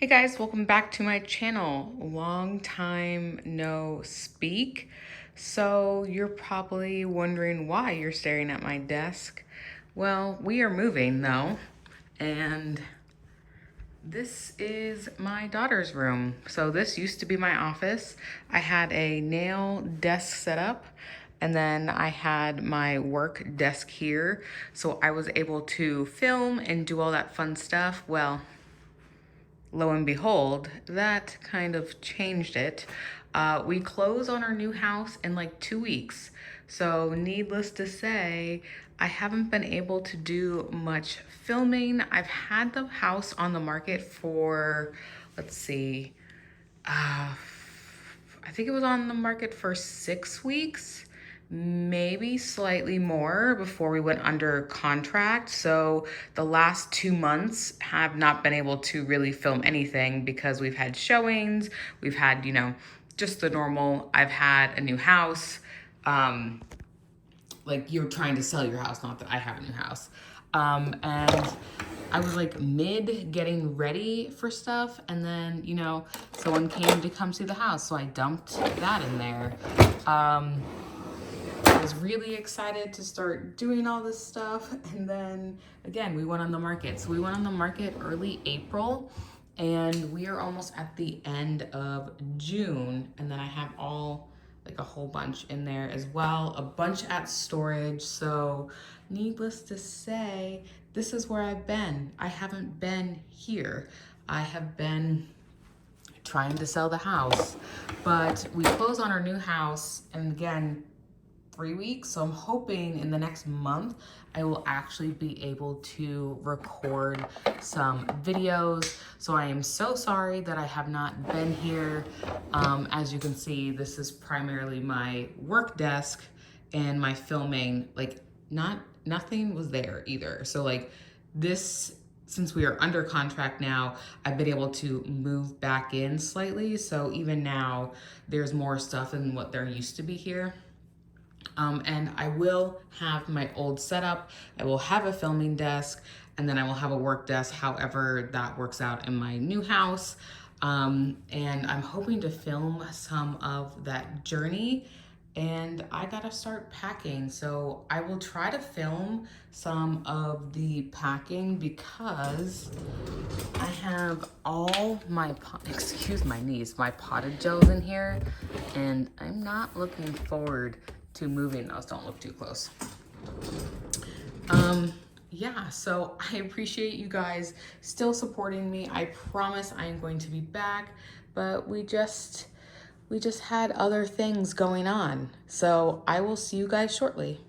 Hey guys, welcome back to my channel. Long time no speak. So you're probably wondering why you're staring at my desk. Well, we are moving though, and this is my daughter's room. So this used to be my office. I had a nail desk set up, and then I had my work desk here. So I was able to film and do all that fun stuff. Well, lo and behold, that kind of changed it. We close on our new house in like 2 weeks. So needless to say, I haven't been able to do much filming. I've had the house on the market for, let's see, I think it was on the market for 6 weeks, maybe slightly more before we went under contract. So the last 2 months have not been able to really film anything because we've had showings, we've had, just the normal. I've had a new house. Like you're trying to sell your house, not that I have a new house. And I was like mid getting ready for stuff, and then, someone came to come see the house, so I dumped that in there. I was really excited to start doing all this stuff, and then again, we went on the market. So we went on the market early April, and we are almost at the end of June, and then I have like a whole bunch in there as well, a bunch at storage. So needless to say, this is where I've been. I haven't been here. I have been trying to sell the house, but we close on our new house, and again, 3 weeks. So I'm hoping in the next month, I will actually be able to record some videos. So I am so sorry that I have not been here. As you can see, this is primarily my work desk, and my filming, like nothing was there either. So like this, since we are under contract now, I've been able to move back in slightly. So even now there's more stuff than what there used to be here. And I will have my old setup. I will have a filming desk, and then I will have a work desk, however that works out in my new house. And I'm hoping to film some of that journey, and I gotta start packing. So I will try to film some of the packing because I have all my, excuse my knees, my potted gels in here, and I'm not looking forward to moving those. Don't look too close. Yeah, so I appreciate you guys still supporting me. I promise I am going to be back, but we just had other things going on. So I will see you guys shortly.